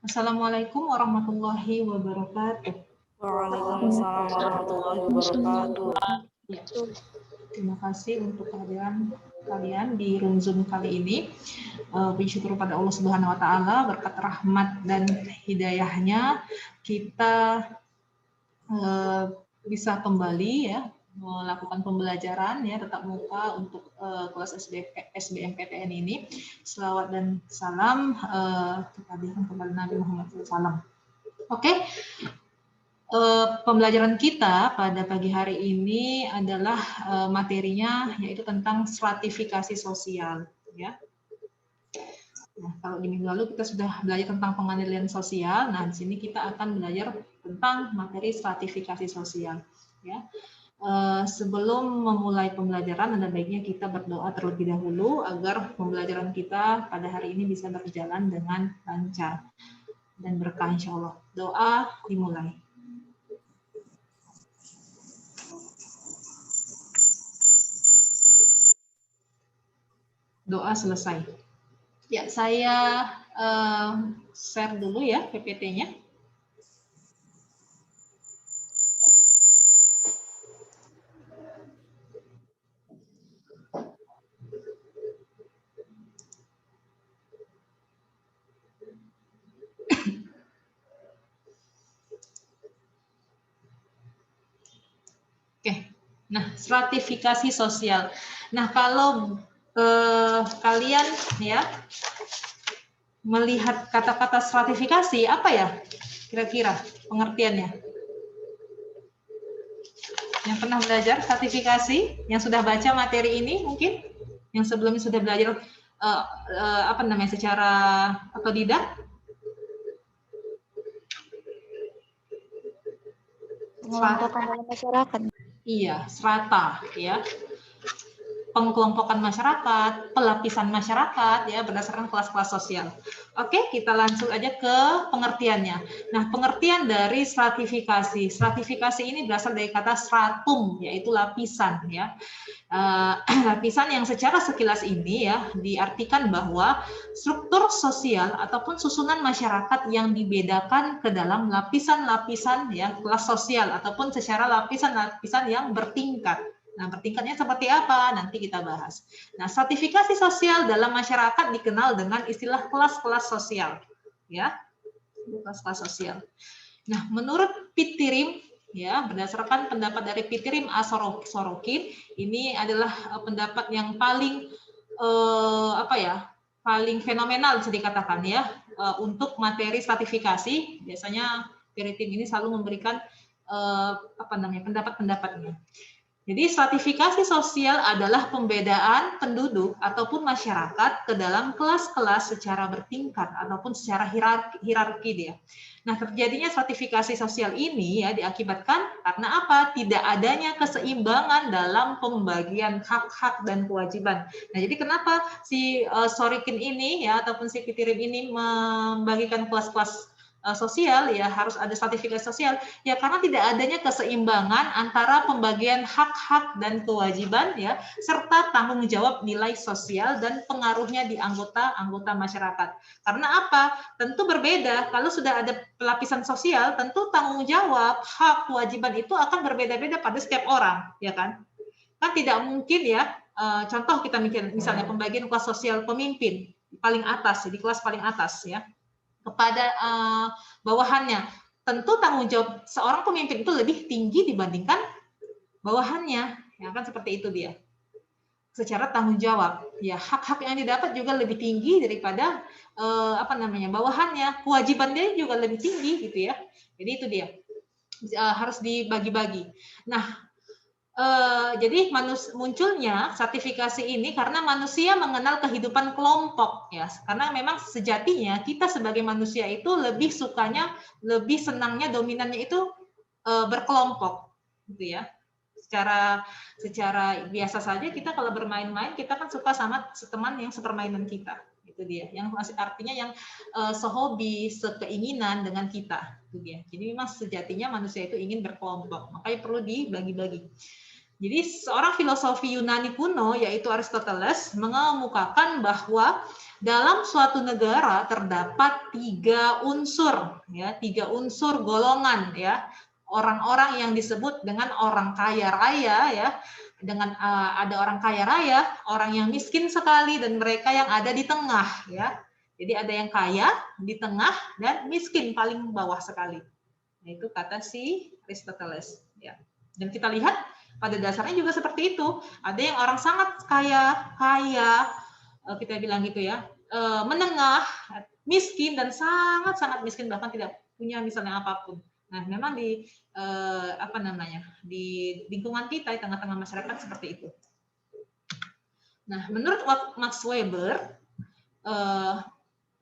Assalamualaikum warahmatullahi wabarakatuh. Waalaikumsalam warahmatullahi wabarakatuh. Ya, terima kasih untuk kalian di room Zoom kali ini. Puji syukur pada Allah Subhanahu wa taala, berkat rahmat dan hidayahnya kita bisa kembali ya melakukan pembelajaran ya tatap muka untuk kelas SBMPTN ini. Selawat dan salam kehadiran kepada Nabi Muhammad SAW. Oke. Pembelajaran kita pada pagi hari ini adalah materinya yaitu tentang stratifikasi sosial ya. Nah, kalau di minggu lalu kita sudah belajar tentang penganiayaan sosial, nah di sini kita akan belajar tentang materi stratifikasi sosial ya. Sebelum memulai pembelajaran, ada baiknya kita berdoa terlebih dahulu agar pembelajaran kita pada hari ini bisa berjalan dengan lancar dan berkah insya Allah. Doa dimulai. Doa selesai. Ya, saya share dulu ya PPT-nya. Oke, nah stratifikasi sosial. Nah kalau kalian ya melihat kata-kata stratifikasi, apa ya kira-kira pengertiannya? Yang pernah belajar stratifikasi, yang sudah baca materi ini mungkin, yang sebelumnya sudah belajar apa namanya secara otodidak? Pengelompokan dalam masyarakat. Iya, strata ya. Pengkelompokan masyarakat, pelapisan masyarakat ya berdasarkan kelas-kelas sosial. Oke, kita langsung aja ke pengertiannya. Nah, pengertian dari stratifikasi. Stratifikasi ini berasal dari kata stratum, yaitu lapisan ya. Lapisan yang secara sekilas ini ya diartikan bahwa struktur sosial ataupun susunan masyarakat yang dibedakan ke dalam lapisan-lapisan ya kelas sosial ataupun secara lapisan-lapisan yang bertingkat. Nah, bertingkatnya seperti apa? Nanti kita bahas. Nah, stratifikasi sosial dalam masyarakat dikenal dengan istilah kelas-kelas sosial. Ya, kelas-kelas sosial. Nah, menurut Pitirim, ya, berdasarkan pendapat dari Pitirim Sorokin, ini adalah pendapat yang paling paling fenomenal bisa dikatakan ya untuk materi stratifikasi. Biasanya Pitirim ini selalu memberikan pendapat-pendapatnya. Jadi stratifikasi sosial adalah pembedaan penduduk ataupun masyarakat ke dalam kelas-kelas secara bertingkat ataupun secara hierarki dia. Nah, terjadinya stratifikasi sosial ini ya diakibatkan karena apa? Tidak adanya keseimbangan dalam pembagian hak-hak dan kewajiban. Nah, jadi kenapa si Sorokin ini ya ataupun si Pitirim ini membagikan kelas-kelas sosial ya harus ada stratifikasi sosial ya karena tidak adanya keseimbangan antara pembagian hak-hak dan kewajiban ya serta tanggung jawab nilai sosial dan pengaruhnya di anggota masyarakat. Karena apa? Tentu berbeda. Kalau sudah ada pelapisan sosial, tentu tanggung jawab, hak, kewajiban itu akan berbeda-beda pada setiap orang, ya kan? Kan tidak mungkin ya. Contoh kita mikir misalnya pembagian kelas sosial pemimpin paling atas, jadi kelas paling atas ya. Kepada bawahannya. Tentu tanggung jawab seorang pemimpin itu lebih tinggi dibandingkan bawahannya. Ya kan seperti itu dia. Secara tanggung jawab, ya hak-hak yang didapat juga lebih tinggi daripada bawahannya. Kewajiban dia juga lebih tinggi gitu ya. Jadi itu dia. Harus dibagi-bagi. Nah, jadi munculnya sertifikasi ini karena manusia mengenal kehidupan kelompok ya karena memang sejatinya kita sebagai manusia itu lebih senangnya dominannya itu berkelompok gitu ya secara biasa saja kita kalau bermain-main kita kan suka sama teman yang sepermainan kita itu dia yang artinya yang sehobi sekeinginan dengan kita itu dia jadi memang sejatinya manusia itu ingin berkelompok makanya perlu dibagi-bagi. Jadi seorang filosofi Yunani kuno yaitu Aristoteles mengemukakan bahwa dalam suatu negara terdapat 3 unsur ya, 3 unsur golongan ya. Orang-orang yang disebut dengan orang kaya raya ya, dengan ada orang kaya raya, orang yang miskin sekali dan mereka yang ada di tengah ya. Jadi ada yang kaya di tengah dan miskin paling bawah sekali. Nah, itu kata si Aristoteles ya. Dan kita lihat pada dasarnya juga seperti itu. Ada yang orang sangat kaya, kita bilang gitu ya, menengah, miskin dan sangat-sangat miskin bahkan tidak punya misalnya apapun. Nah, memang di di lingkungan kita di tengah-tengah masyarakat seperti itu. Nah, menurut Max Weber,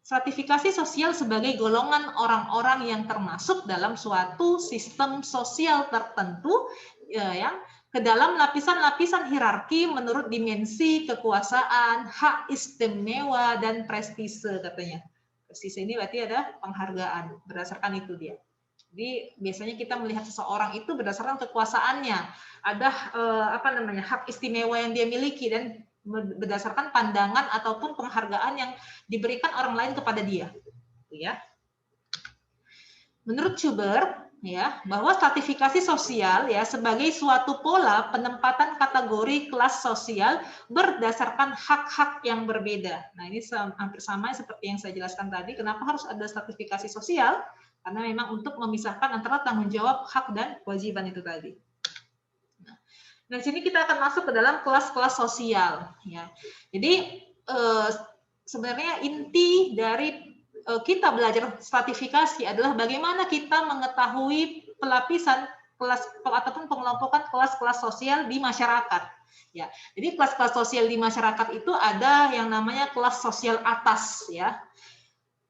stratifikasi sosial sebagai golongan orang-orang yang termasuk dalam suatu sistem sosial tertentu yang ke dalam lapisan-lapisan hierarki menurut dimensi kekuasaan, hak istimewa, dan prestise katanya. Prestise ini berarti ada penghargaan, berdasarkan itu dia. Jadi biasanya kita melihat seseorang itu berdasarkan kekuasaannya, ada hak istimewa yang dia miliki dan berdasarkan pandangan ataupun penghargaan yang diberikan orang lain kepada dia. Ya. Menurut Schubert, ya, bahwa stratifikasi sosial ya sebagai suatu pola penempatan kategori kelas sosial berdasarkan hak-hak yang berbeda. Nah, ini hampir sama seperti yang saya jelaskan tadi. Kenapa harus ada stratifikasi sosial? Karena memang untuk memisahkan antara tanggung jawab, hak dan kewajiban itu tadi. Nah, di sini kita akan masuk ke dalam kelas-kelas sosial. Ya. Jadi sebenarnya inti dari kita belajar stratifikasi adalah bagaimana kita mengetahui pelapisan kelas ataupun pengelompokan kelas-kelas sosial di masyarakat. Ya, jadi kelas-kelas sosial di masyarakat itu ada yang namanya kelas sosial atas, ya,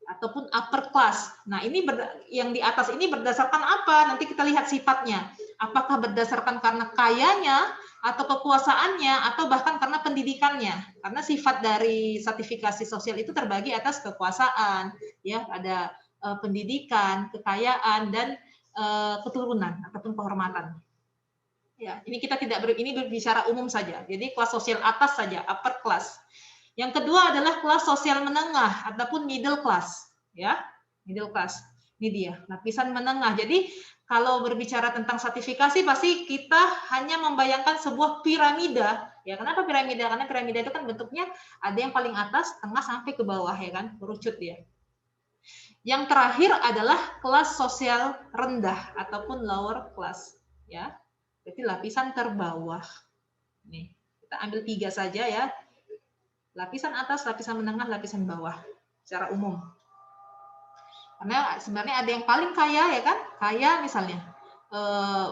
ataupun upper class. Nah, ini yang di atas ini berdasarkan apa? Nanti kita lihat sifatnya. Apakah berdasarkan karena kayanya, atau kekuasaannya, atau bahkan karena pendidikannya. Karena sifat dari stratifikasi sosial itu terbagi atas kekuasaan, ya, ada pendidikan, kekayaan, dan keturunan ataupun kehormatan. Ya, ini kita tidak ini berbicara umum saja. Jadi kelas sosial atas saja, upper class. Yang kedua adalah kelas sosial menengah ataupun middle class, ya, middle class. Ini dia, lapisan menengah. Jadi kalau berbicara tentang stratifikasi pasti kita hanya membayangkan sebuah piramida. Ya, kenapa piramida? Karena piramida itu kan bentuknya ada yang paling atas, tengah sampai ke bawah, ya kan, kerucut dia. Yang terakhir adalah kelas sosial rendah ataupun lower class, ya. Jadi lapisan terbawah. Nih, kita ambil 3 saja ya. Lapisan atas, lapisan menengah, lapisan bawah secara umum. Karena sebenarnya ada yang paling kaya, ya kan? Kaya misalnya,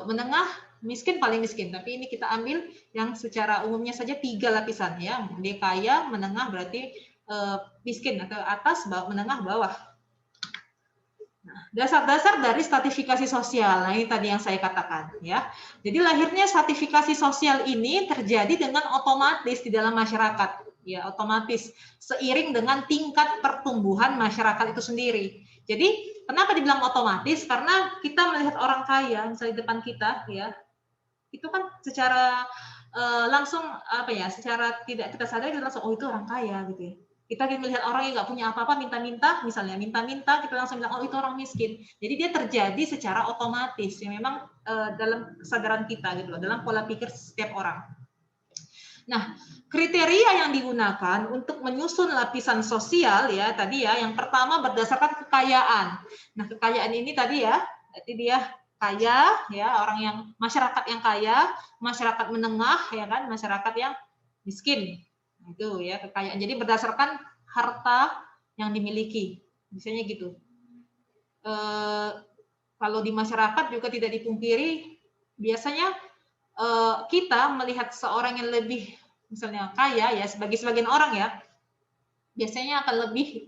menengah, miskin, paling miskin. Tapi ini kita ambil yang secara umumnya saja 3 lapisan, ya. Dia kaya, menengah berarti miskin, atau atas, menengah, bawah. Nah, dasar-dasar dari stratifikasi sosial. Nah, ini tadi yang saya katakan, ya. Jadi lahirnya stratifikasi sosial ini terjadi dengan otomatis di dalam masyarakat, ya, otomatis seiring dengan tingkat pertumbuhan masyarakat itu sendiri. Jadi kenapa dibilang otomatis? Karena kita melihat orang kaya misalnya di depan kita, ya, itu kan secara langsung secara tidak kita sadari kita langsung, oh itu orang kaya gitu ya. Kita melihat orang yang nggak punya apa-apa minta-minta, misalnya minta-minta, kita langsung bilang, oh itu orang miskin. Jadi dia terjadi secara otomatis, yang memang dalam kesadaran kita gitu loh, dalam pola pikir setiap orang. Nah, kriteria yang digunakan untuk menyusun lapisan sosial ya tadi ya, yang pertama berdasarkan kekayaan. Nah, kekayaan ini tadi ya, berarti dia kaya ya, orang yang masyarakat yang kaya, masyarakat menengah ya kan, masyarakat yang miskin. Nah, itu ya kekayaan. Jadi berdasarkan harta yang dimiliki. Misalnya gitu. Kalau di masyarakat juga tidak dipungkiri biasanya kita melihat seorang yang lebih misalnya kaya ya, sebagai sebagian orang ya, biasanya akan lebih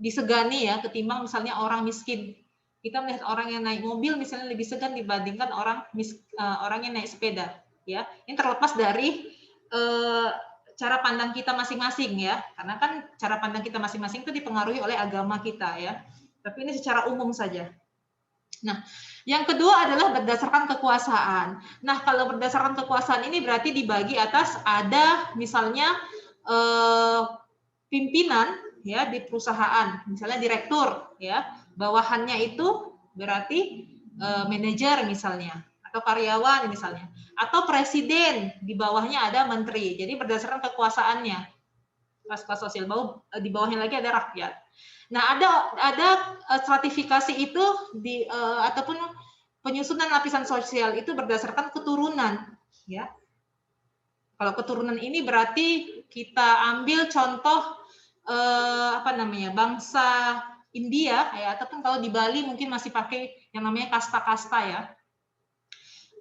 disegani ya ketimbang misalnya orang miskin. Kita melihat orang yang naik mobil misalnya lebih segan dibandingkan orang yang naik sepeda ya. Ini terlepas dari cara pandang kita masing-masing ya, karena kan cara pandang kita masing-masing itu dipengaruhi oleh agama kita ya. Tapi ini secara umum saja. Nah, yang kedua adalah berdasarkan kekuasaan. Nah, kalau berdasarkan kekuasaan ini berarti dibagi atas ada misalnya pimpinan ya di perusahaan, misalnya direktur ya, bawahannya itu berarti manajer misalnya atau karyawan misalnya, atau presiden, di bawahnya ada menteri. Jadi berdasarkan kekuasaannya, kelas sosial, di bawahnya lagi ada rakyat. Nah, ada stratifikasi itu ataupun penyusunan lapisan sosial itu berdasarkan keturunan, ya. Kalau keturunan ini berarti kita ambil contoh bangsa India ya, ataupun kalau di Bali mungkin masih pakai yang namanya kasta-kasta ya.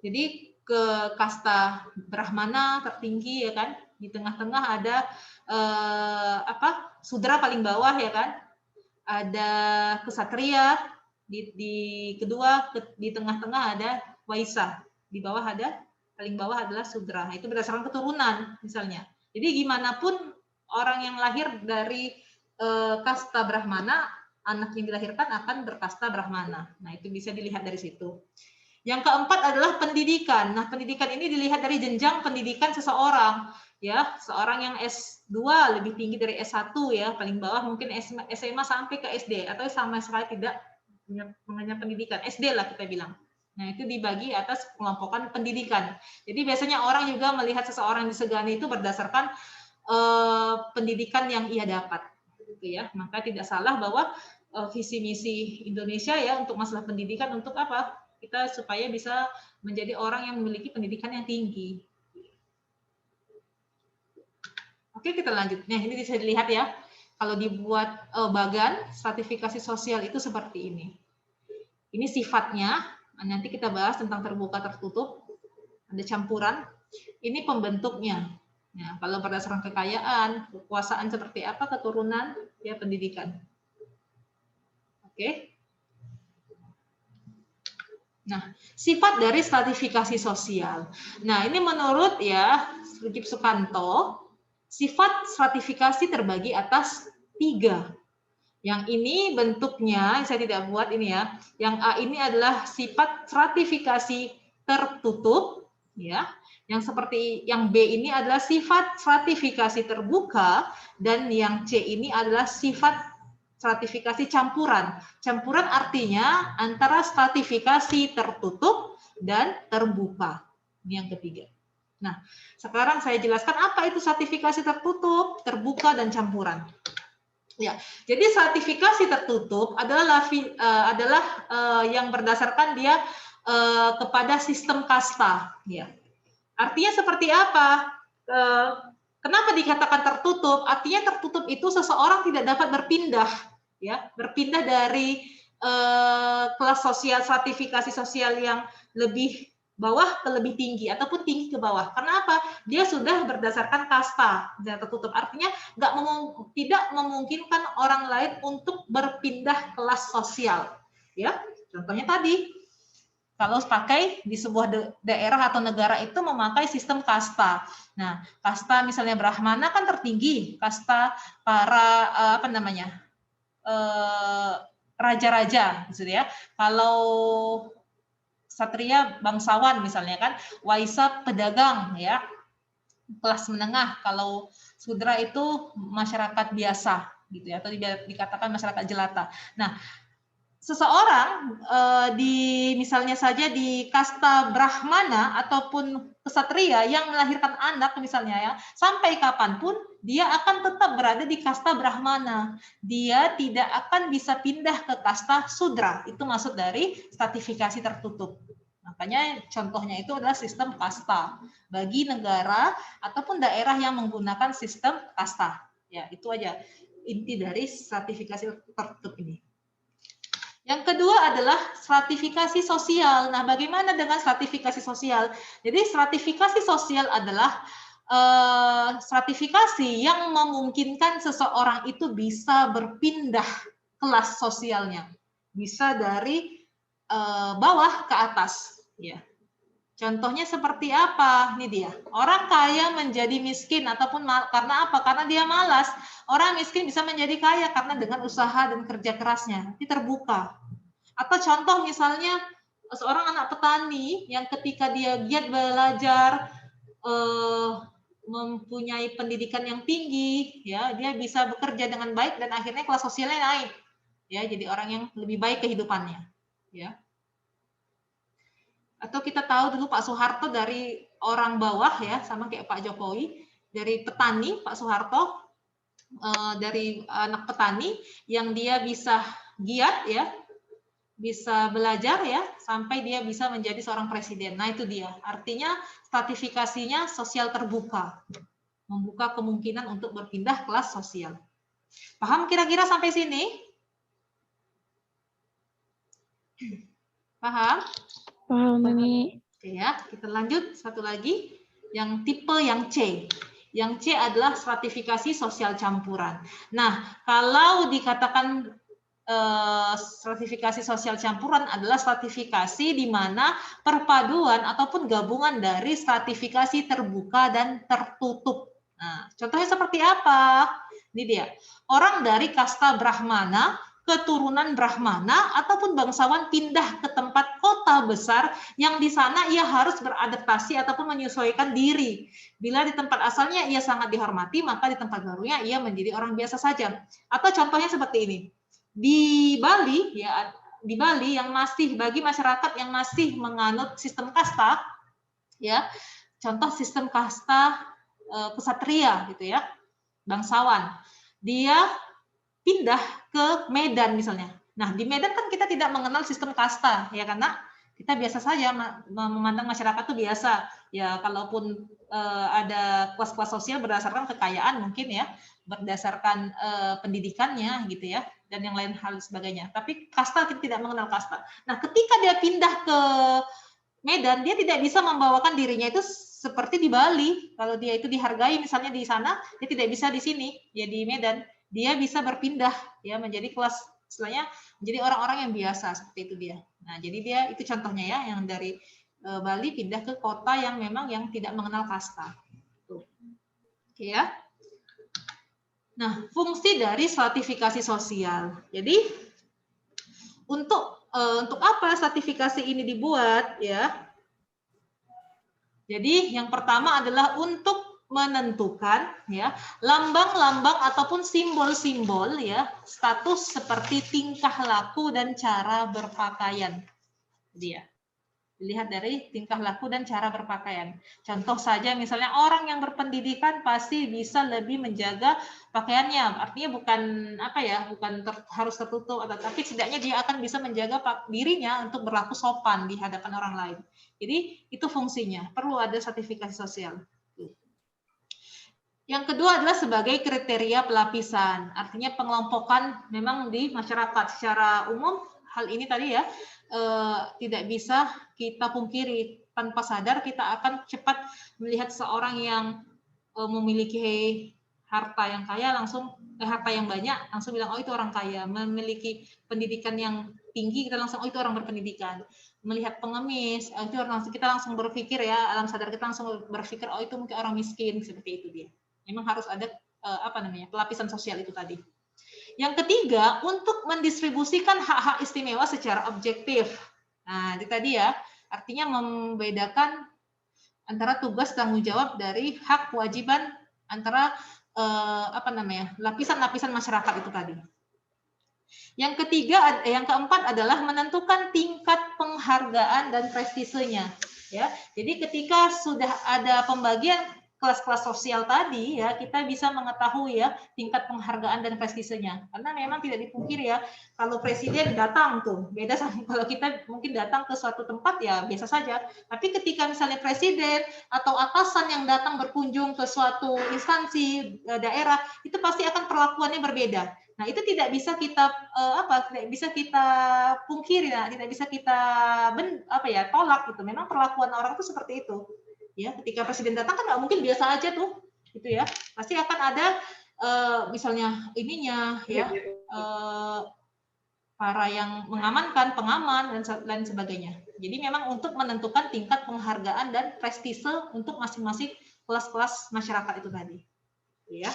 Jadi ke kasta Brahmana tertinggi ya kan, di tengah-tengah ada Sudra paling bawah ya kan, ada Kesatria di kedua, di tengah-tengah ada Waisa, di bawah ada, paling bawah adalah Sudra. Itu berdasarkan keturunan misalnya. Jadi gimana pun orang yang lahir dari kasta Brahmana, anak yang dilahirkan akan berkasta Brahmana. Nah, itu bisa dilihat dari situ. Yang keempat adalah pendidikan. Nah, pendidikan ini dilihat dari jenjang pendidikan seseorang. Ya, seorang yang S2 lebih tinggi dari S1 ya, paling bawah mungkin SMA sampai ke SD atau sama sekali tidak mengenyam pendidikan. SD lah kita bilang. Nah, itu dibagi atas pengelompokan pendidikan. Jadi biasanya orang juga melihat seseorang disegani itu berdasarkan pendidikan yang ia dapat. Gitu ya. Maka tidak salah bahwa visi misi Indonesia ya untuk masalah pendidikan untuk apa? Kita supaya bisa menjadi orang yang memiliki pendidikan yang tinggi. Oke, kita lanjut. Nah, ini bisa dilihat ya. Kalau dibuat bagan, stratifikasi sosial itu seperti ini. Ini sifatnya, nanti kita bahas tentang terbuka tertutup. Ada campuran. Ini pembentuknya. Nah, kalau berdasarkan kekayaan, kekuasaan seperti apa, keturunan, ya pendidikan. Oke. Nah, sifat dari stratifikasi sosial. Nah, ini menurut ya Sujib Sukanto, sifat stratifikasi terbagi atas 3. Yang ini bentuknya, saya tidak buat ini ya. Yang A ini adalah sifat stratifikasi tertutup, ya. Yang seperti yang B ini adalah sifat stratifikasi terbuka, dan yang C ini adalah sifat stratifikasi campuran. Campuran artinya antara stratifikasi tertutup dan terbuka. Ini yang ketiga. Nah, sekarang saya jelaskan apa itu stratifikasi tertutup, terbuka, dan campuran. Ya, jadi stratifikasi tertutup adalah yang berdasarkan dia kepada sistem kasta. Ya. Artinya seperti apa? Kenapa dikatakan tertutup? Artinya tertutup itu seseorang tidak dapat berpindah. Ya, berpindah dari kelas sosial, stratifikasi sosial yang lebih bawah ke lebih tinggi ataupun tinggi ke bawah. Kenapa? Dia sudah berdasarkan kasta yang tertutup. Artinya tidak memungkinkan orang lain untuk berpindah kelas sosial. Ya, contohnya tadi kalau pakai di sebuah daerah atau negara itu memakai sistem kasta. Nah, kasta misalnya Brahmana kan tertinggi, kasta para raja-raja gitu ya. Kalau Satria bangsawan misalnya kan, Waisa pedagang ya, kelas menengah. Kalau Sudra itu masyarakat biasa gitu ya, atau dikatakan masyarakat jelata. Nah, seseorang misalnya saja di kasta Brahmana ataupun Kesatria yang melahirkan anak misalnya ya, sampai kapanpun dia akan tetap berada di kasta Brahmana. Dia tidak akan bisa pindah ke kasta Sudra. Itu maksud dari stratifikasi tertutup. Makanya contohnya itu adalah sistem kasta bagi negara ataupun daerah yang menggunakan sistem kasta. Ya, itu aja inti dari stratifikasi tertutup ini. Yang kedua adalah stratifikasi sosial. Nah, bagaimana dengan stratifikasi sosial? Jadi, stratifikasi sosial adalah stratifikasi yang memungkinkan seseorang itu bisa berpindah kelas sosialnya. Bisa dari bawah ke atas. Ya. Contohnya seperti apa? Ini dia. Orang kaya menjadi miskin ataupun karena apa? Karena dia malas. Orang miskin bisa menjadi kaya karena dengan usaha dan kerja kerasnya. Ini terbuka. Atau contoh misalnya seorang anak petani yang ketika dia giat belajar, mempunyai pendidikan yang tinggi, ya dia bisa bekerja dengan baik dan akhirnya kelas sosialnya naik, ya jadi orang yang lebih baik kehidupannya, ya. Atau kita tahu dulu Pak Soeharto dari orang bawah ya, sama kayak Pak Jokowi, dari petani Pak Soeharto, dari anak petani yang dia bisa giat ya, bisa belajar ya, sampai dia bisa menjadi seorang presiden. Nah itu dia, artinya stratifikasinya sosial terbuka, membuka kemungkinan untuk berpindah kelas sosial. Paham kira-kira sampai sini? Paham? Paham, Mimi. Oke ya, kita lanjut satu lagi, yang tipe yang C. Yang C adalah stratifikasi sosial campuran. Nah, kalau dikatakan stratifikasi sosial campuran adalah stratifikasi di mana perpaduan ataupun gabungan dari stratifikasi terbuka dan tertutup. Nah, contohnya seperti apa? Ini dia. Orang dari kasta Brahmana, keturunan Brahmana, ataupun bangsawan pindah ke tempat kota besar yang di sana ia harus beradaptasi ataupun menyesuaikan diri. Bila di tempat asalnya ia sangat dihormati, maka di tempat barunya ia menjadi orang biasa saja. Atau contohnya seperti ini. Di Bali ya, di Bali yang masih bagi masyarakat yang masih menganut sistem kasta ya, contoh sistem kasta kesatria gitu ya, bangsawan. Dia pindah ke Medan misalnya. Nah, di Medan kan kita tidak mengenal sistem kasta ya, karena kita biasa saja memandang masyarakat itu biasa ya, kalaupun ada kelas-kelas sosial berdasarkan kekayaan mungkin ya, berdasarkan pendidikannya gitu ya, dan yang lain hal sebagainya. Tapi kasta kita tidak mengenal kasta. Nah, ketika dia pindah ke Medan, dia tidak bisa membawakan dirinya itu seperti di Bali. Kalau dia itu dihargai misalnya di sana, dia tidak bisa di sini, ya di Medan. Dia bisa berpindah ya menjadi kelas, istilahnya menjadi orang-orang yang biasa, seperti itu dia. Nah, jadi dia itu contohnya ya, yang dari Bali pindah ke kota yang memang yang tidak mengenal kasta. Tuh. Oke ya. Nah, fungsi dari stratifikasi sosial. Jadi untuk apa stratifikasi ini dibuat ya? Jadi yang pertama adalah untuk menentukan ya lambang-lambang ataupun simbol-simbol ya status seperti tingkah laku dan cara berpakaian. Dia dilihat dari tingkah laku dan cara berpakaian. Contoh saja misalnya orang yang berpendidikan pasti bisa lebih menjaga pakaiannya. Artinya bukan apa ya, bukan harus tertutup atau, tapi setidaknya dia akan bisa menjaga dirinya untuk berlaku sopan di hadapan orang lain. Jadi itu fungsinya, perlu ada sertifikasi sosial. Yang kedua adalah sebagai kriteria pelapisan, artinya pengelompokan memang di masyarakat secara umum. Hal ini tadi ya tidak bisa kita pungkiri, tanpa sadar kita akan cepat melihat seorang yang memiliki harta yang kaya langsung harta yang banyak langsung bilang oh itu orang kaya, memiliki pendidikan yang tinggi kita langsung oh itu orang berpendidikan, melihat pengemis itu kita langsung berpikir ya, alam sadar kita langsung berpikir oh itu mungkin orang miskin, seperti itu dia. Memang harus ada pelapisan sosial itu tadi. Yang ketiga, untuk mendistribusikan hak-hak istimewa secara objektif. Nah, itu tadi ya, artinya membedakan antara tugas tanggung jawab dari hak kewajiban antara lapisan-lapisan masyarakat itu tadi. Yang ketiga, yang keempat adalah menentukan tingkat penghargaan dan prestisenya. Ya, jadi ketika sudah ada pembagian kelas-kelas sosial tadi ya, kita bisa mengetahui ya tingkat penghargaan dan prestisenya. Karena memang tidak dipungkiri ya, kalau presiden datang tuh beda sama kalau kita mungkin datang ke suatu tempat ya biasa saja. Tapi ketika misalnya presiden atau atasan yang datang berkunjung ke suatu instansi daerah, itu pasti akan perlakuannya berbeda. Nah, itu tidak bisa kita tidak bisa kita pungkiri, nah, tidak bisa kita tolak gitu. Memang perlakuan orang itu seperti itu. Ya, ketika presiden datang kan nggak mungkin biasa aja tuh, gitu ya. Pasti akan ada misalnya ininya ya, para yang mengamankan, pengaman dan lain sebagainya. Jadi memang untuk menentukan tingkat penghargaan dan prestise untuk masing-masing kelas-kelas masyarakat itu tadi. Ya.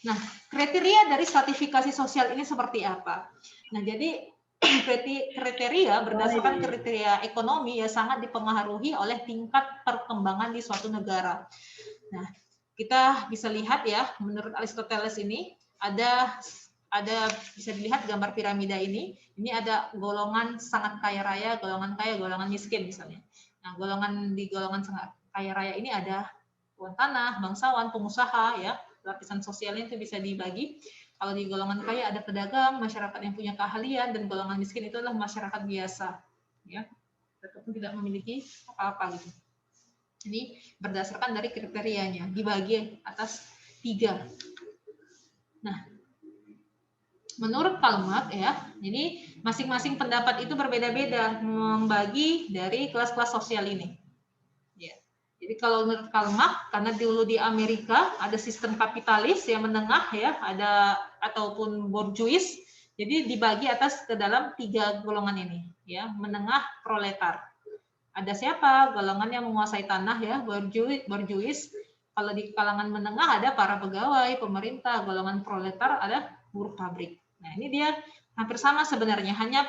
Nah, kriteria dari stratifikasi sosial ini seperti apa? Nah, jadi kriteria berdasarkan kriteria ekonomi ya sangat dipengaruhi oleh tingkat perkembangan di suatu negara. Nah, kita bisa lihat ya, menurut Aristoteles ini ada bisa dilihat gambar piramida ini ada golongan sangat kaya raya, golongan kaya, golongan miskin misalnya. Nah, di golongan sangat kaya raya ini ada tuan tanah, bangsawan, pengusaha ya, lapisan sosialnya itu bisa dibagi. Kalau di golongan kaya ada pedagang, masyarakat yang punya keahlian, dan golongan miskin itu adalah masyarakat biasa, ya, ataupun tidak memiliki apa-apa gitu. Ini berdasarkan dari kriterianya, dibagi atas 3. Nah, menurut Karl Marx ya, jadi masing-masing pendapat itu berbeda-beda membagi dari kelas-kelas sosial ini. Ya. Jadi kalau menurut Karl Marx, karena dulu di Amerika ada sistem kapitalis yang menengah ya, ada ataupun bourgeois, jadi dibagi atas ke dalam 3 golongan ini, ya, menengah, proletar. Ada siapa? Golongan yang menguasai tanah ya, bourgeois. Kalau di kalangan menengah ada para pegawai, pemerintah. Golongan proletar ada buruh pabrik. Nah ini dia hampir sama sebenarnya, hanya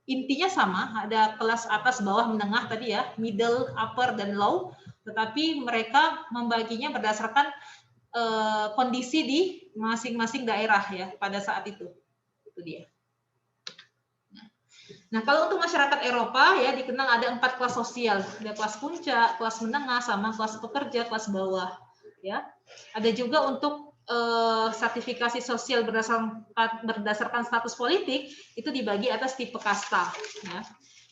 intinya sama, ada kelas atas, bawah, menengah tadi ya, middle, upper, dan low, tetapi mereka membaginya berdasarkan kondisi di masing-masing daerah ya pada saat itu. Itu dia. Nah, kalau untuk masyarakat Eropa ya dikenal ada 4 kelas sosial, ada kelas puncak, kelas menengah, sama kelas pekerja, kelas bawah. Ya, ada juga untuk sertifikasi sosial berdasarkan status politik itu dibagi atas tipe kasta. Ya.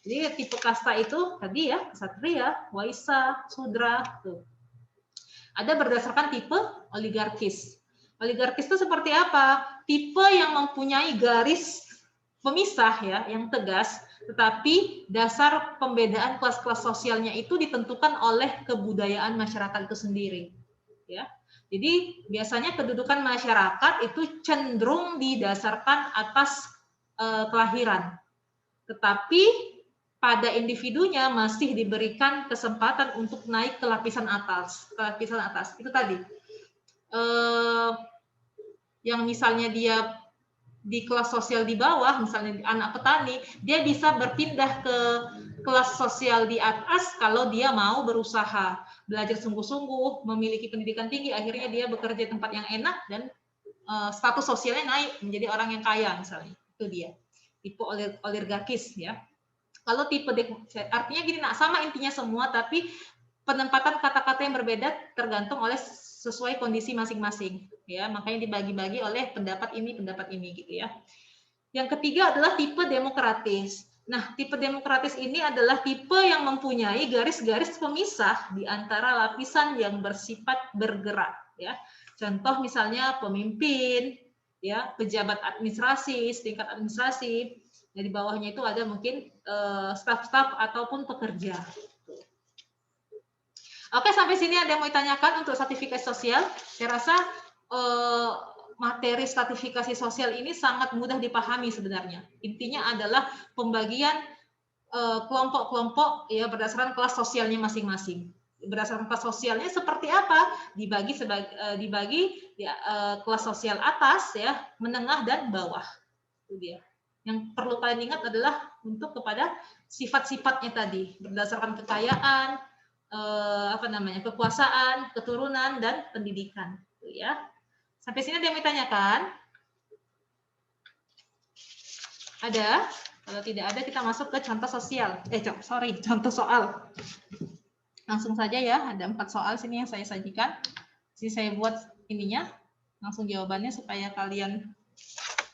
Jadi tipe kasta itu tadi ya, ksatria, waisya, sudra. Tuh. Ada berdasarkan tipe oligarkis. Oligarkis itu seperti apa? Tipe yang mempunyai garis pemisah ya, yang tegas, tetapi dasar pembedaan kelas-kelas sosialnya itu ditentukan oleh kebudayaan masyarakat itu sendiri. Ya. Jadi biasanya kedudukan masyarakat itu cenderung didasarkan atas kelahiran, tetapi pada individunya masih diberikan kesempatan untuk naik ke lapisan atas. Itu tadi. Yang misalnya dia di kelas sosial di bawah, misalnya anak petani, dia bisa berpindah ke kelas sosial di atas kalau dia mau berusaha, belajar sungguh-sungguh, memiliki pendidikan tinggi, akhirnya dia bekerja di tempat yang enak dan status sosialnya naik menjadi orang yang kaya misalnya. Itu dia. Tipe oligarkis ya. Kalau tipe artinya gini, nah sama intinya semua, tapi penempatan kata-kata yang berbeda tergantung oleh sesuai kondisi masing-masing ya, makanya dibagi-bagi oleh pendapat ini gitu ya. Yang ketiga adalah tipe demokratis. Nah, tipe demokratis ini adalah tipe yang mempunyai garis-garis pemisah di antara lapisan yang bersifat bergerak ya. Contoh misalnya pemimpin ya, pejabat administrasi, setingkat administrasi. Di bawahnya itu ada mungkin staf-staf ataupun pekerja. Oke, sampai sini ada yang mau ditanyakan untuk sertifikasi sosial? Saya rasa materi stratifikasi sosial ini sangat mudah dipahami sebenarnya. Intinya adalah pembagian kelompok-kelompok ya berdasarkan kelas sosialnya masing-masing. Berdasarkan kelas sosialnya seperti apa? Dibagi ya, kelas sosial atas ya, menengah dan bawah. Itu dia. Yang perlu kalian ingat adalah untuk kepada sifat-sifatnya tadi, berdasarkan kekayaan, kekuasaan, keturunan, dan pendidikan. Itu ya. Sampai sini ada yang ditanyakan? Ada? Kalau tidak ada, kita masuk ke contoh sosial. Contoh soal. Langsung saja ya, ada 4 soal sini yang saya sajikan. Jadi saya buat ininya, langsung jawabannya supaya kalian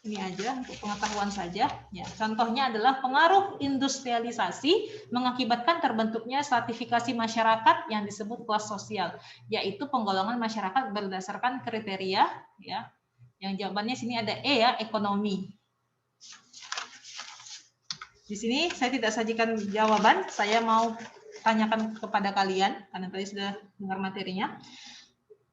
ini aja untuk pengetahuan saja. Ya, contohnya adalah pengaruh industrialisasi mengakibatkan terbentuknya stratifikasi masyarakat yang disebut kelas sosial, yaitu penggolongan masyarakat berdasarkan kriteria. Ya, yang jawabannya sini ada E ya, ekonomi. Di sini saya tidak sajikan jawaban, saya mau tanyakan kepada kalian karena tadi sudah dengar materinya.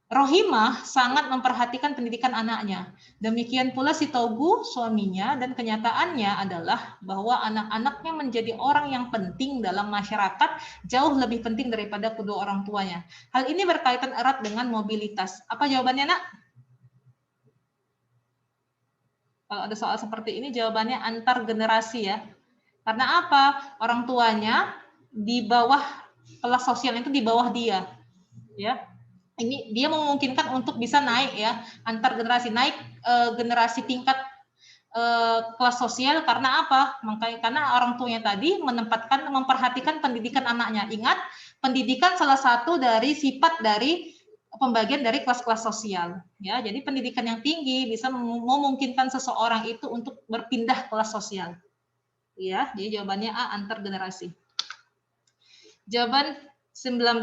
Rohimah sangat memperhatikan pendidikan anaknya. Demikian pula si Togu, suaminya, dan kenyataannya adalah bahwa anak-anaknya menjadi orang yang penting dalam masyarakat, jauh lebih penting daripada kedua orang tuanya. Hal ini berkaitan erat dengan mobilitas. Apa jawabannya, Nak? Kalau ada soal seperti ini jawabannya antar generasi ya. Karena apa? Orang tuanya di bawah kelas sosial itu di bawah dia, ya. Ini dia memungkinkan untuk bisa naik ya, antar generasi naik generasi tingkat kelas sosial karena apa? Makanya karena orang tuanya tadi memperhatikan pendidikan anaknya. Ingat, pendidikan salah satu dari sifat dari pembagian dari kelas-kelas sosial ya. Jadi pendidikan yang tinggi bisa memungkinkan seseorang itu untuk berpindah kelas sosial. Ya, jadi jawabannya A, antar generasi. Jawaban 19.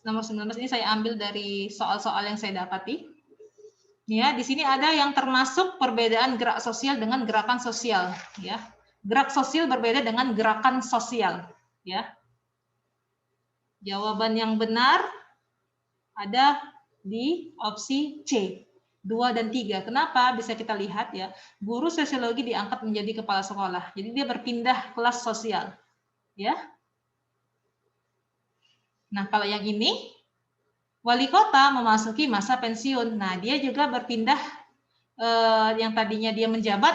Nomor 19 ini saya ambil dari soal-soal yang saya dapati. Ya, di sini ada yang termasuk perbedaan gerak sosial dengan gerakan sosial, ya. Gerak sosial berbeda dengan gerakan sosial, ya. Jawaban yang benar ada di opsi C, 2 dan 3. Kenapa? Bisa kita lihat ya, guru sosiologi diangkat menjadi kepala sekolah. Jadi dia berpindah kelas sosial, ya. Nah, kalau yang ini wali kota memasuki masa pensiun. Nah, dia juga berpindah yang tadinya dia menjabat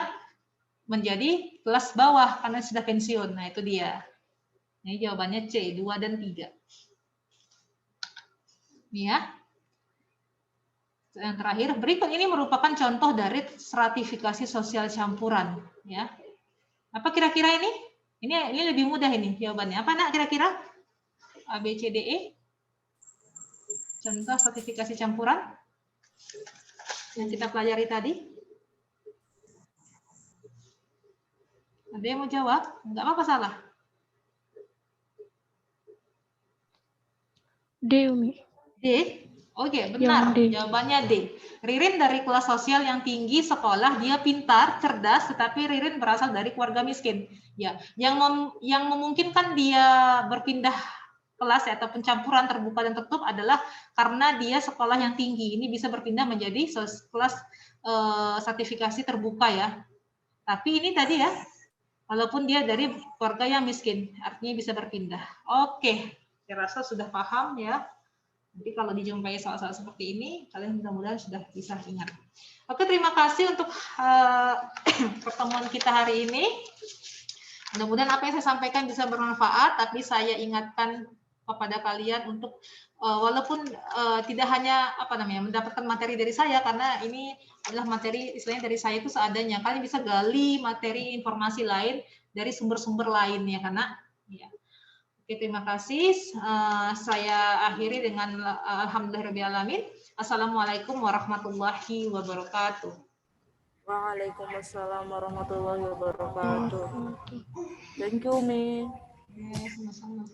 menjadi kelas bawah karena sudah pensiun. Nah, itu dia. Ini jawabannya C, 2 dan 3. Ini ya. Yang terakhir, berikut ini merupakan contoh dari stratifikasi sosial campuran. Ya. Apa kira-kira ini? Ini lebih mudah ini jawabannya. Apa nak kira-kira? A, B, C, D, E. Contoh stratifikasi campuran yang kita pelajari tadi. Ada yang mau jawab? Enggak apa-apa salah. D, Umi. D. Oke, benar. D. Jawabannya D. Ririn dari kelas sosial yang tinggi sekolah, dia pintar, cerdas, tetapi Ririn berasal dari keluarga miskin. Ya, yang memungkinkan dia berpindah kelas atau pencampuran terbuka dan tertutup adalah karena dia sekolah yang tinggi. Ini bisa berpindah menjadi kelas sertifikasi terbuka ya. Tapi ini tadi ya, walaupun dia dari keluarga yang miskin, artinya bisa berpindah. Oke, saya rasa sudah paham ya. Jadi kalau dijumpai soal-soal seperti ini, kalian mudah-mudahan sudah bisa ingat. Oke, terima kasih untuk pertemuan kita hari ini. Mudah-mudahan apa yang saya sampaikan bisa bermanfaat, tapi saya ingatkan kepada kalian untuk walaupun tidak hanya mendapatkan materi dari saya, karena ini adalah materi istilahnya dari saya itu seadanya. Kalian bisa gali materi informasi lain dari sumber-sumber lain ya, karena ya. Oke, terima kasih. Saya akhiri dengan alhamdulillahirrahmanirrahim. Assalamualaikum warahmatullahi wabarakatuh. Waalaikumsalam warahmatullahi wabarakatuh. Thank you, Mi. Sama-sama.